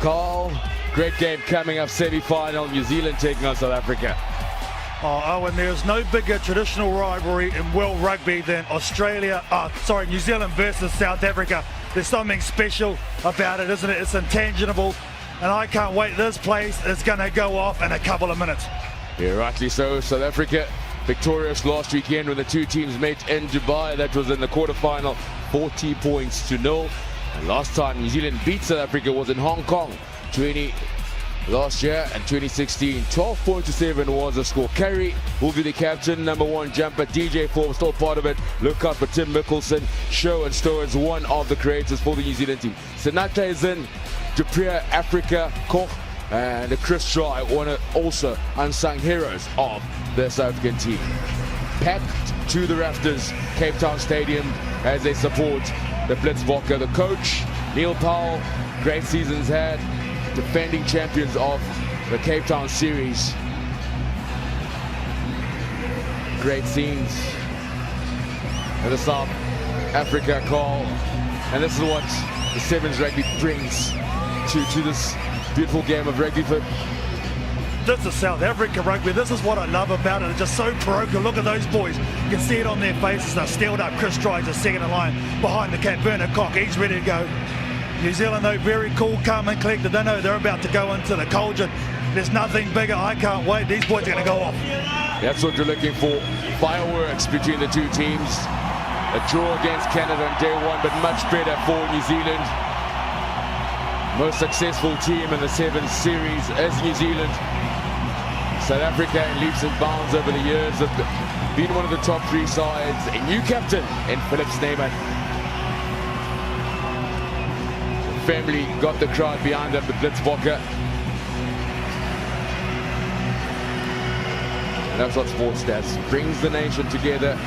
Carl, great game coming up, semi-final, New Zealand taking on South Africa. Oh, Owen, there's no bigger traditional rivalry in world rugby than New Zealand versus South Africa. There's something special about it, isn't it? It's intangible, and I can't wait. This place is going to go off in a couple of minutes. Yeah, rightly so. South Africa victorious last weekend when the two teams met in Dubai. That was in the quarterfinal, 40 points to 0. And last time New Zealand beat South Africa was in Hong Kong, last year, and 2016. 12 points to 7 was the score. Curry will be the captain, number 1 jumper. DJ Forbes still part of it. Look out for Tim Mickelson. Show and Stowe is one of the creators for the New Zealand team. Sinatra is in. Dupree, Africa, Koch, and Chris Try, one of also unsung heroes of the South African team. Packed to the rafters, CapeTown Stadium, as they support the Blitzbokke. The coach, Neil Powell, great seasons had, defending champions of the CapeTown series. Great scenes in the South Africa call, and this is what the Sevens rugby brings to this beautiful game of rugby. This is South Africa rugby. This is what I love about it. It's just so parochial. Look at those boys. You can see it on their faces. They're steeled up. Chris Tries a second in line behind the cap. Werner Koch, he's ready to go. New Zealand, though, very cool, calm and collected. They know they're about to go into the cauldron. There's nothing bigger. I can't wait. These boys are going to go off. That's what you're looking for. Fireworks between the two teams. A draw against Canada on day 1, but much better for New Zealand. Most successful team in the Sevens series is New Zealand. South Africa in leaps and bounds over the years have been one of the top 3 sides. A new captain in Philip Snyman. The family got the crowd behind them, the Blitzbokke. And that's what sports does. Brings the nation together.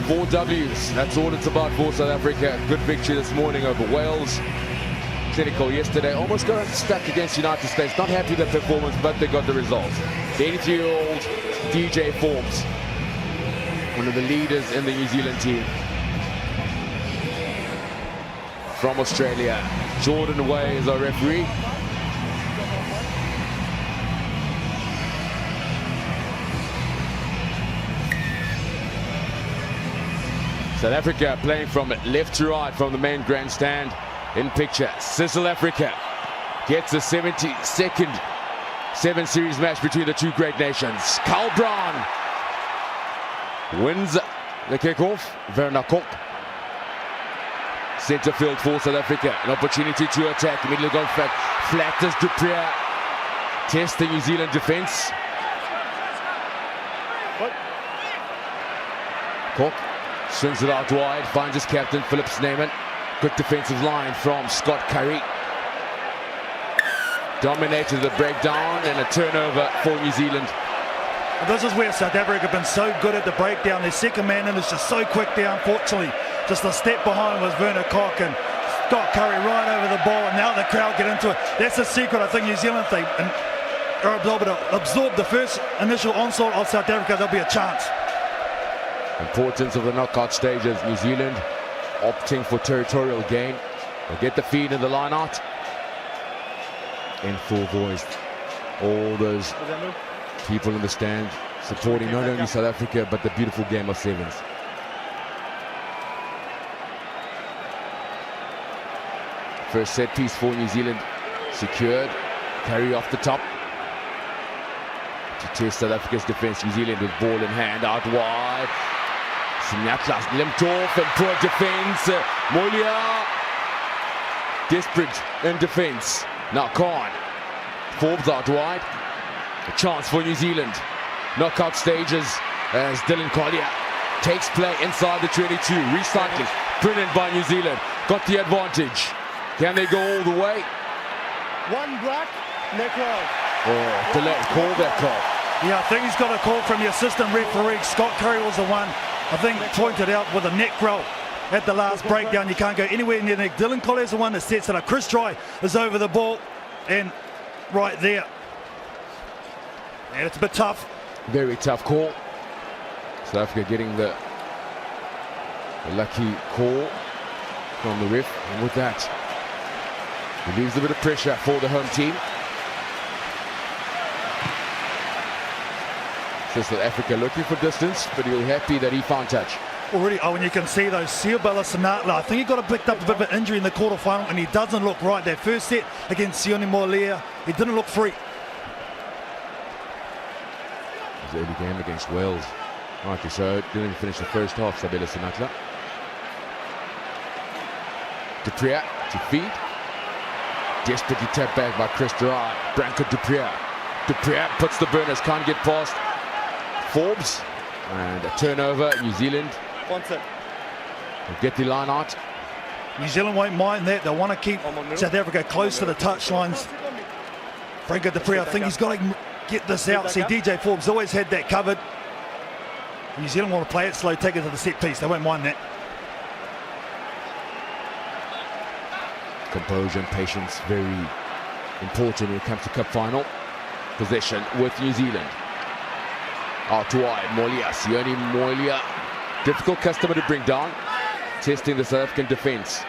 4 W's, that's all it's about for South Africa. Good victory this morning over Wales. Clinical yesterday, almost got stuck against United States. Not happy with the performance, but they got the result. The 83-year-old DJ Forbes, one of the leaders in the New Zealand team. From Australia, Jordan Way is our referee. South Africa playing from left to right from the main grandstand. In picture, Sizzle Africa gets a 72nd 7 series match between the two great nations. Carl Brown wins the kickoff. Werner Koch, centre field for South Africa. An opportunity to attack. Immediately gone flat as Dupree. Test the New Zealand defence. Koch swings it out wide, finds his captain, Philip Snyman. Good defensive line from Scott Curry. Dominated the breakdown and a turnover for New Zealand. This is where South Africa have been so good at the breakdown. Their second man in is just so quick there, unfortunately. Just a step behind was Werner Koch and Scott Curry right over the ball, and now the crowd get into it. That's the secret. I think New Zealand, if they are able to absorb the first initial onslaught of South Africa, there'll be a chance. Importance of the knockout stages. New Zealand opting for territorial gain. They get the feed in the line out. In full voice. All those people in the stand supporting not only South Africa but the beautiful game of sevens. First set piece for New Zealand secured. Carry off the top to test South Africa's defense. New Zealand with ball in hand out wide. Sinatlas limped off and poor defense. Molia desperate in defense. Now Khan. Forbes out wide. A chance for New Zealand. Knockout stages as Dylan Collier takes play inside the 22. Recycling. Brilliant by New Zealand. Got the advantage. Can they go all the way? One black, neck roll. Oh, delay. Call that call. Yeah, I think he's got a call from the assistant referee. Scott Curry was the one, I think, pointed out with a neck roll at the last breakdown. You can't go anywhere near the neck. Dylan Collier's the one that sets it up. Chris Try is over the ball and right there. And it's a bit tough. Very tough call. South Africa getting the lucky call from the ref. And with that, It leaves a bit of pressure for the home team. So South Africa looking for distance, but he'll happy that he found touch. Already, and you can see those Siobela Sinatla. I think he got picked up a bit of an injury in the quarterfinal, and he doesn't look right. That first set against Sione Molia, he didn't look free. His early game against Wales. Rightly so, didn't even finish the first half, Siobela Sinatla. Duprier to feed. Desperately tapped back by Chris Dry. Branko Duprier. Duprier puts the burners, can't get past Forbes. And a turnover, New Zealand. Will get the line out. New Zealand won't mind that. They want to keep South Africa close to the touchlines. Branko Duprier, I think he's got to get this out. See, DJ Forbes always had that covered. New Zealand want to play it slow, take it to the set piece. They won't mind that. Composure and patience, very important when it comes to cup final. Possession with New Zealand. Out wide, Molia, Sione Molia. Difficult customer to bring down. Testing the South African defence.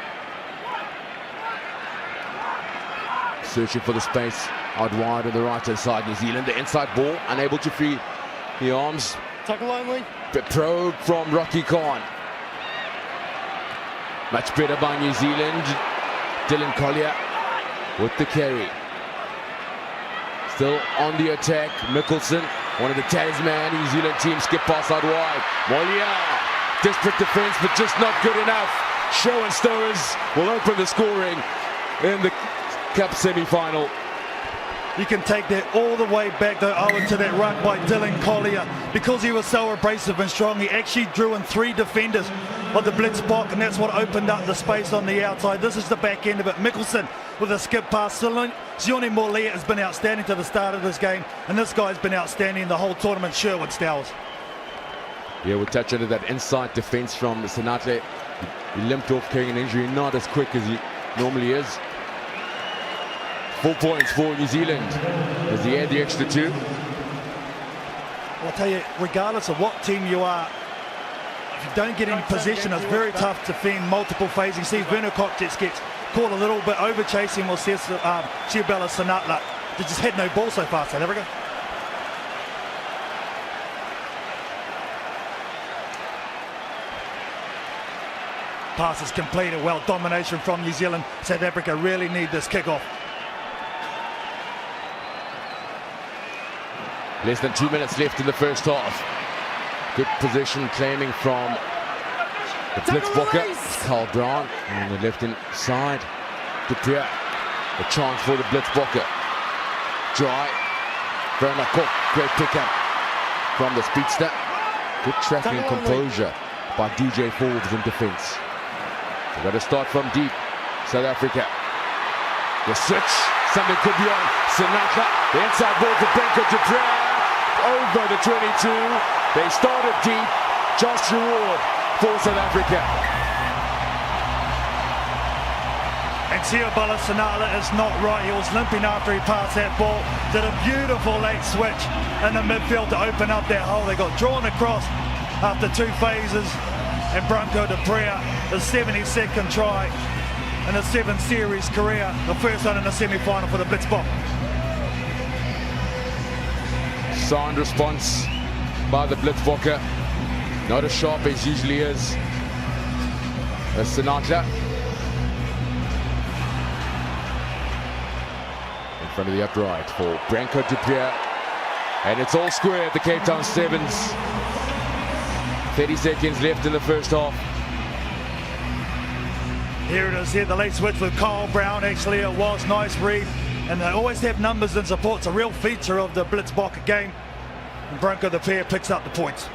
Searching for the space out wide on the right-hand side. New Zealand, the inside ball, unable to free the arms. Tackle only. Probe from Rocky Khan. Much better by New Zealand. Dylan Collier with the carry. Still on the attack, Mickelson, one of the talisman New Zealand team, skip pass out wide. Molia, desperate defense, but just not good enough. Show and Stowers will open the scoring in the Cup semi-final. You can take that all the way back, though, Owen, to that run by Dylan Collier. Because he was so abrasive and strong, he actually drew in 3 defenders of the blitz block, and that's what opened up the space on the outside. This is the back end of it. Mickelson with a skip pass. Sione Molia has been outstanding to the start of this game, and this guy's been outstanding the whole tournament, Sherwood Stowers. Yeah, we'll touch into that inside defense from Sinatla. He limped off carrying an injury, not as quick as he normally is. 4 points for New Zealand as he had the extra 2. I'll tell you, regardless of what team you are, if you don't get in possession, it's very tough to defend multiple phases. You see Werner Koch just gets caught a little bit over chasing with Siobela Sinatla. They just had no ball so far, South Africa. Pass is completed well. Domination from New Zealand. South Africa really need this kickoff. Less than 2 minutes left in the first half. Good position claiming from the blitzblocker, Carl Brown, on the left-hand side. Duprier, a chance for the blitzblocker. Dry, Werner Koch, great pickup from the speedster. Good tracking and composure by DJ Forbes in defence. They've got to start from deep. South Africa. The switch, something could be on. Sinatla, the inside ball to Branko Duprier. Over the 22. They started deep. Just reward for South Africa. And Siobela Sinatla is not right. He was limping after he passed that ball. Did a beautiful late switch in the midfield to open up that hole. They got drawn across after 2 phases. And Branko Duprier, the 72nd try in a 7-series career. The first one in the semi-final for the Blitzball. Sound response by the blitzblocker. Not as sharp as usually is. As Sinatla. In front of the upright for Branko Duprier. And it's all square at the CapeTown Sevens. 30 seconds left in the first half. Here it is here, the late switch with Carl Brown. Actually, it was nice read. And they always have numbers and support. It's a real feature of the Blitzblocker game. And Branko Duprier picks up the points.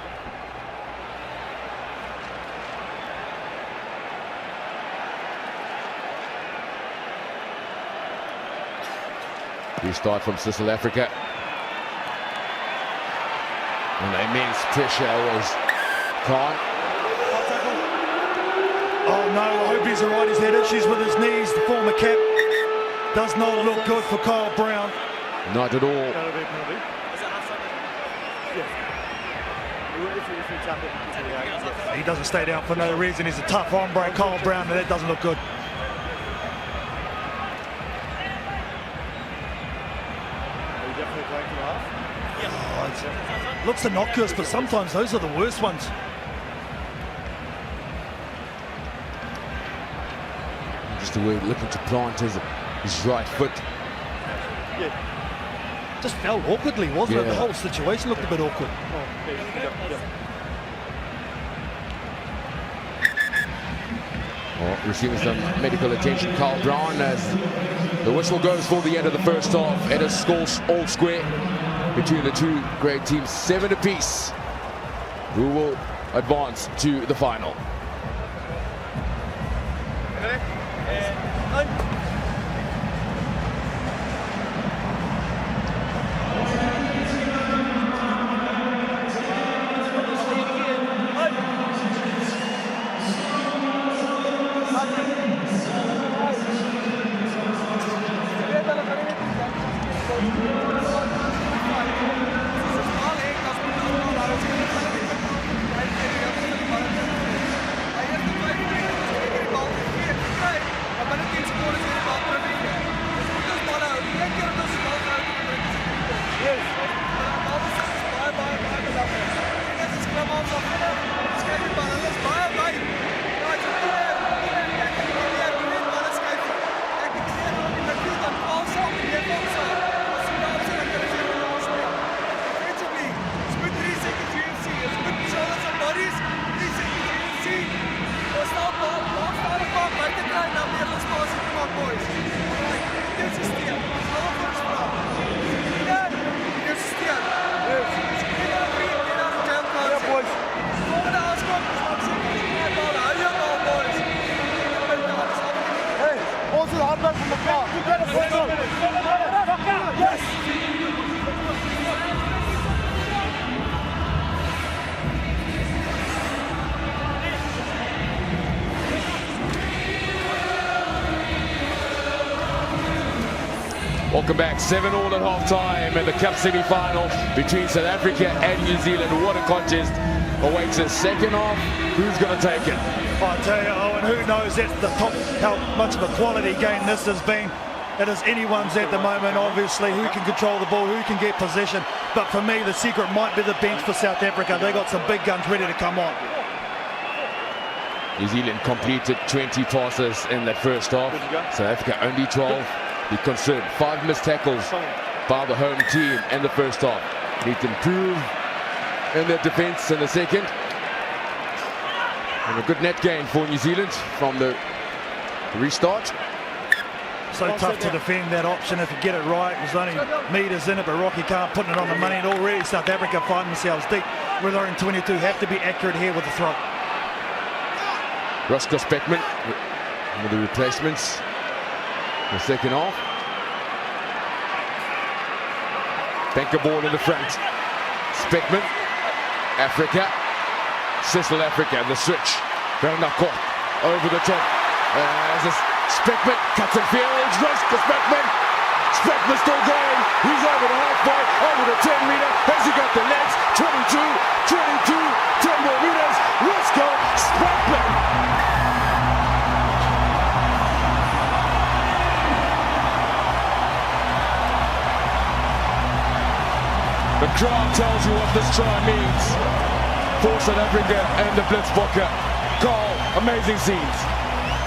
We start from South Africa. And the immense pressure was Khan. Oh no, I hope he's all right. He's had issues with his knees. The former cap does not look good for Carl Brown. Not at all. He doesn't stay down for no reason. He's a tough hombre, Carl Brown, and that doesn't look good. they're going to the half. Yeah, it looks innocuous, but sometimes those are the worst ones. Just the way looking to plant his right foot. Yeah. Just fell awkwardly, wasn't it? Yeah. The whole situation looked a bit awkward. Oh, yeah. Well, receiving some medical attention, Carl Brown, as the whistle goes for the end of the first half. It is scores all square between the two great teams, 7 apiece, who will advance to the final. Welcome back, 7-all at half-time in the Cup semi-final between South Africa and New Zealand. What a contest awaits us. Second half, who's going to take it? I tell you, Owen, who knows at the top how much of a quality game this has been. It is anyone's at the moment, obviously, who can control the ball, who can get possession. But for me, the secret might be the bench for South Africa. They got some big guns ready to come on. New Zealand completed 20 passes in that first half. South Africa only 12. Be concerned, 5 missed tackles by the home team in the first half. Need to improve in their defense in the second. And a good net gain for New Zealand from the restart. So tough to defend that option if you get it right. There's only meters in it, but Rocky can't put it on the money. And already South Africa find themselves deep. Where they're in 22, have to be accurate here with the throw. Roscoe Speckman with the replacements. The second half. Banker ball in the front. Speckman. Africa. Cecil Africa. The switch. Rangako over the top. As Speckman cuts and fields. Roscoe Speckman. Speckman still going. He's over the halfway. Over the 10-meter. Has he got the legs? 22. 10 more meters. Roscoe Speckman. The crowd tells you what this try means for South Africa and the Blitzbokker. Carl, amazing scenes.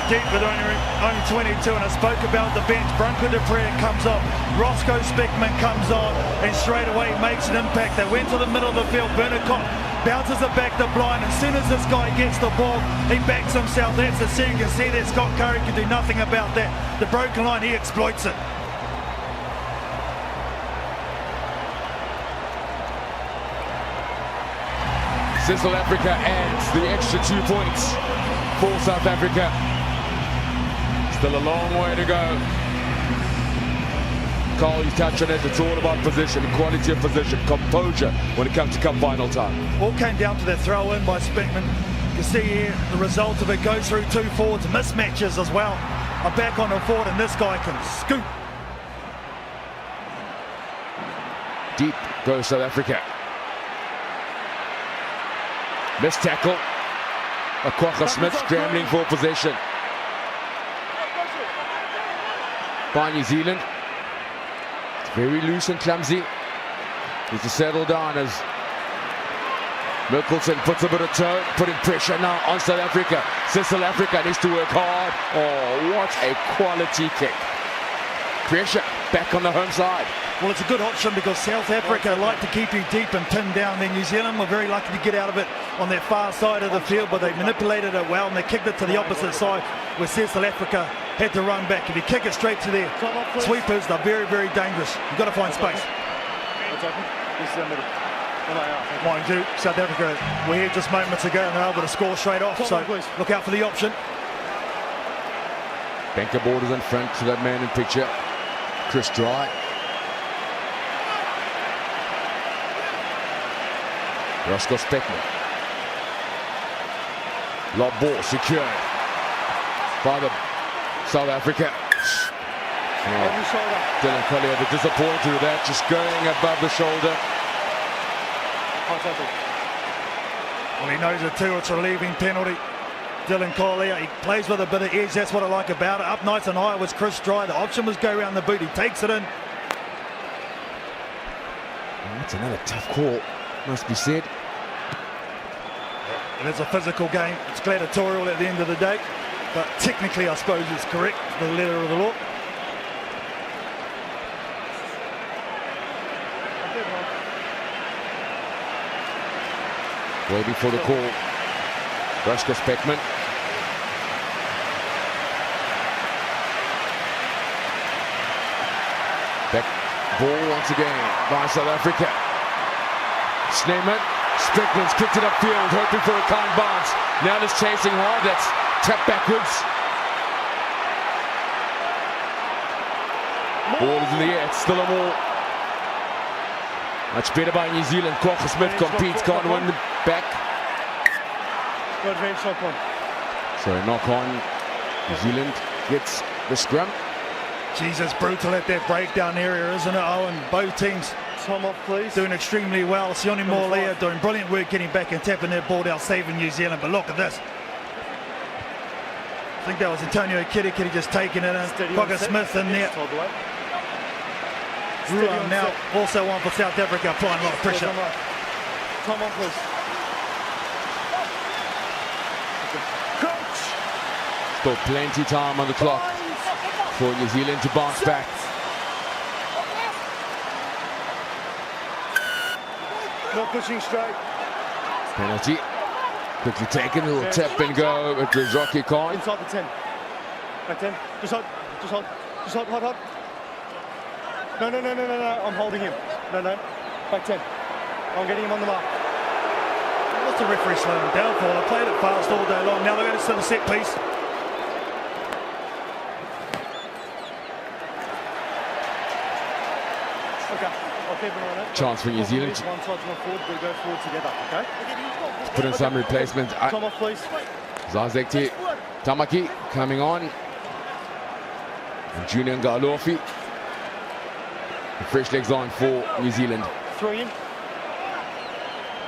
Deep with only 22, and I spoke about the bench. Branko de Pree comes off, Roscoe Speckman comes on, and straight away makes an impact. They went to the middle of the field. Bernard Cock bounces it back to Blind. As soon as this guy gets the ball, he backs himself. That's the scene. You can see that Scott Curry can do nothing about that. The broken line, he exploits it. South Africa adds the extra 2 points for South Africa. Still a long way to go. Carl, you touched on it. It's all about position, quality of position, composure when it comes to cup final time. All came down to that throw in by Speckman. You see here the result of it goes through 2 forwards, mismatches as well. A back on the forward, and this guy can scoop. Deep goes South Africa. Missed tackle. Akwakha Smith scrambling for possession by New Zealand. It's very loose and clumsy. Needs to settle down as Mickelson puts a bit of toe, putting pressure now on South Africa. South Africa needs to work hard. Oh, what a quality kick. Pressure back on the home side. Well, it's a good option because South Africa like to keep you deep and pinned down. Then New Zealand were very lucky to get out of it on their far side of the field, but they manipulated it well and they kicked it to the opposite side where South Africa had to run back. If you kick it straight to their sweepers, they're very, very dangerous. You've got to find space. Mind you, South Africa were here just moments ago and they're able to score straight off, so look out for the option. Banker borders in front to that man in picture, Chris Dry. Roscoe Speckman. Lob ball secured by the South Africa. Dylan Collier a bit disappointed with that, just going above the shoulder. Well, he knows it too, it's a relieving penalty. Dylan Collier, he plays with a bit of edge, that's what I like about it. Up nice and high was Chris Dry, the option was go around the boot, he takes it in. That's another tough call, must be said. It is a physical game, it's gladiatorial at the end of the day, but technically I suppose it's correct, the letter of the law. Way before the call, Roscoe Speckman. Back ball once again by South Africa. Sneeman, Speckman's kicked it upfield, hoping for a kind bounce. Now it's chasing hard, that's tapped backwards. Ball is in the air, it's still a ball. Much better by New Zealand. Kwagga Smith competes, can't win back. So knock on. New Zealand gets the scrum. Jesus, brutal at that breakdown area, isn't it, Owen? Both teams doing extremely well. Sione Molia doing brilliant work getting back and tapping that ball down, saving New Zealand. But look at this. I think that was Antonio Kirikiri just taking it in. Kwagga Smith in there. Ruan now also one for South Africa, applying a lot of pressure. Come on, please. Still plenty time on the clock for New Zealand to bounce back. Not pushing straight. Penalty. Quickly taken, a little tap and go. It was Rocky Khan. Inside the 10. Back 10. Just hold. Just hold. Just hold. Hold. No. I'm holding him. No. Back 10. I'm getting him on the mark. What's the referee slowing him down for? I played it fast all day long. Now they're going to set the set piece. Okay. I'll keep an eye on it. Chance for New Zealand. One side's not forward. We go forward together. Okay. Let's put in some replacements. Come off, please. Zazekti Tamaki coming on. And Junior Ngalofi. Fresh legs on for New Zealand. 3 in.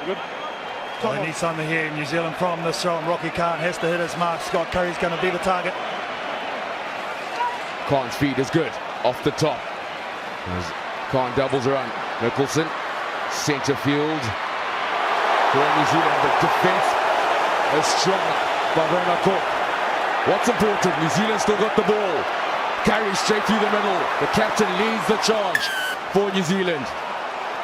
Good. I need something here in New Zealand from this throw, and Rocky Khan has to hit his mark. Scott Curry's going to be the target. Khan's feed is good. Off the top. As Khan doubles around. Mickelson. Centre field for New Zealand. The defence is strong by Werner Cook. What's important? New Zealand still got the ball. Carry straight through the middle. The captain leads the charge for New Zealand.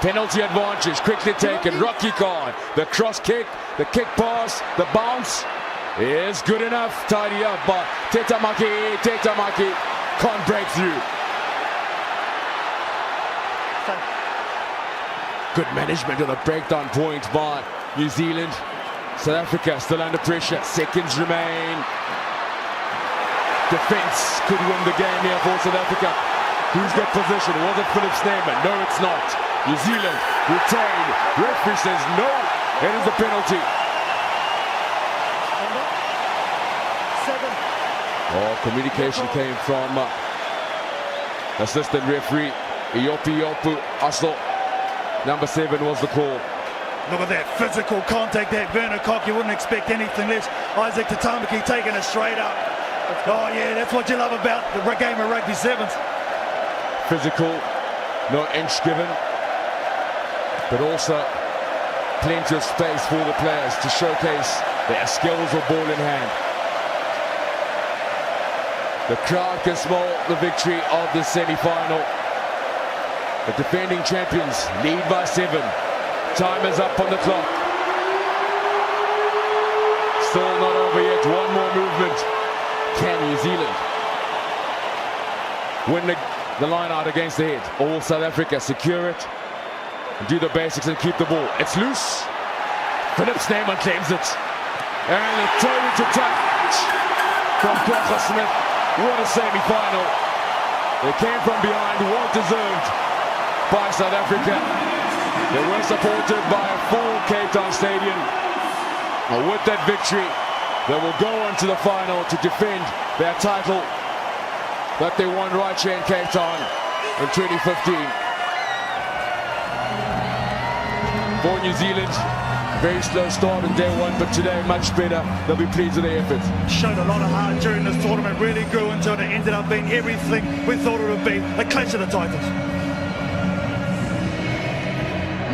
Penalty advantage quickly taken. Rocky Khan, the cross kick, the kick pass, the bounce is good enough. Tidy up by Tetamaki. Can't break through. Good management of the breakdown point by New Zealand. South Africa still under pressure. Seconds remain. Defense could win the game here for South Africa. Who's got possession? Was it Philip Sneeman? No, it's not. New Zealand retained. Referee says no. It is a penalty. 7. Oh, communication came from assistant referee Yopu Aso. Number 7 was the call. Look at that physical contact, that Werner Cock. You wouldn't expect anything less. Isaac Tatamaki taking it straight up. Oh yeah, that's what you love about the game of rugby sevens. Physical, no inch given. but also plenty of space for the players to showcase their skills of ball in hand. The crowd can smell the victory of the semi-final. The defending champions lead by 7. Time is up on the clock. Still not over yet. One more movement. Can New Zealand win the line out against the head? Or will South Africa secure it and do the basics and keep the ball? It's loose. Phillips Neyman claims it. And a toe-to-touch from Kwagga Smith. What a semi-final. They came from behind, well deserved by South Africa. They were supported by a full CapeTown stadium. And with that victory, they will go on to the final to defend their title that they won right here in CapeTown in 2015. For New Zealand, very slow start on day 1, but today much better. They'll be pleased with their effort. Showed a lot of heart during this tournament, really grew into it. It ended up being everything we thought it would be, a clash of the titles.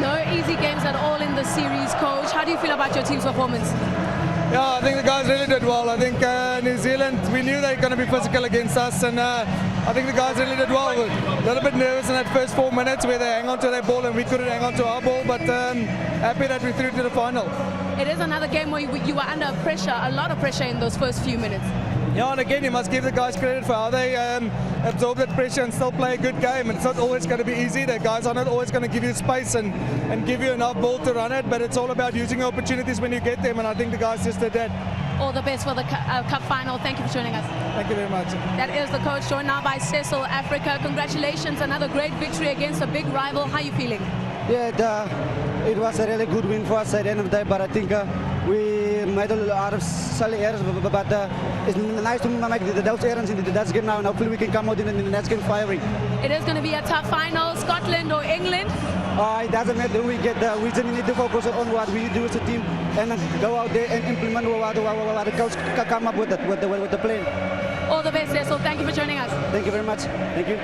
No easy games at all in the series, coach. How do you feel about your team's performance? Yeah, I think the guys really did well. I think New Zealand, we knew they were going to be physical against us, and I think the guys really did well. A little bit nervous in that first 4 minutes where they hang on to their ball and we couldn't hang on to our ball, but happy that we threw to the final. It is another game where you were under pressure, a lot of pressure in those first few minutes. Yeah, and again, you must give the guys credit for how they absorb that pressure and still play a good game. And it's not always going to be easy. The guys are not always going to give you space and give you enough ball to run it, but it's all about using opportunities when you get them, and I think the guys just did that. All the best for the Cup final. Thank you for joining us. Thank you very much. That is the coach, joined now by Cecil Africa. Congratulations, another great victory against a big rival. How are you feeling? Yeah, it was a really good win for us at the end of the day, but I think we made a lot of silly errors, but it's nice to make those errors in the next game now, and hopefully we can come out in the next game firing. It is going to be a tough final, Scotland or England? It doesn't matter. We just need to focus on what we do as a team and go out there and implement what the coach come up with the plan. All the best, Cecil. Thank you for joining us. Thank you very much. Thank you.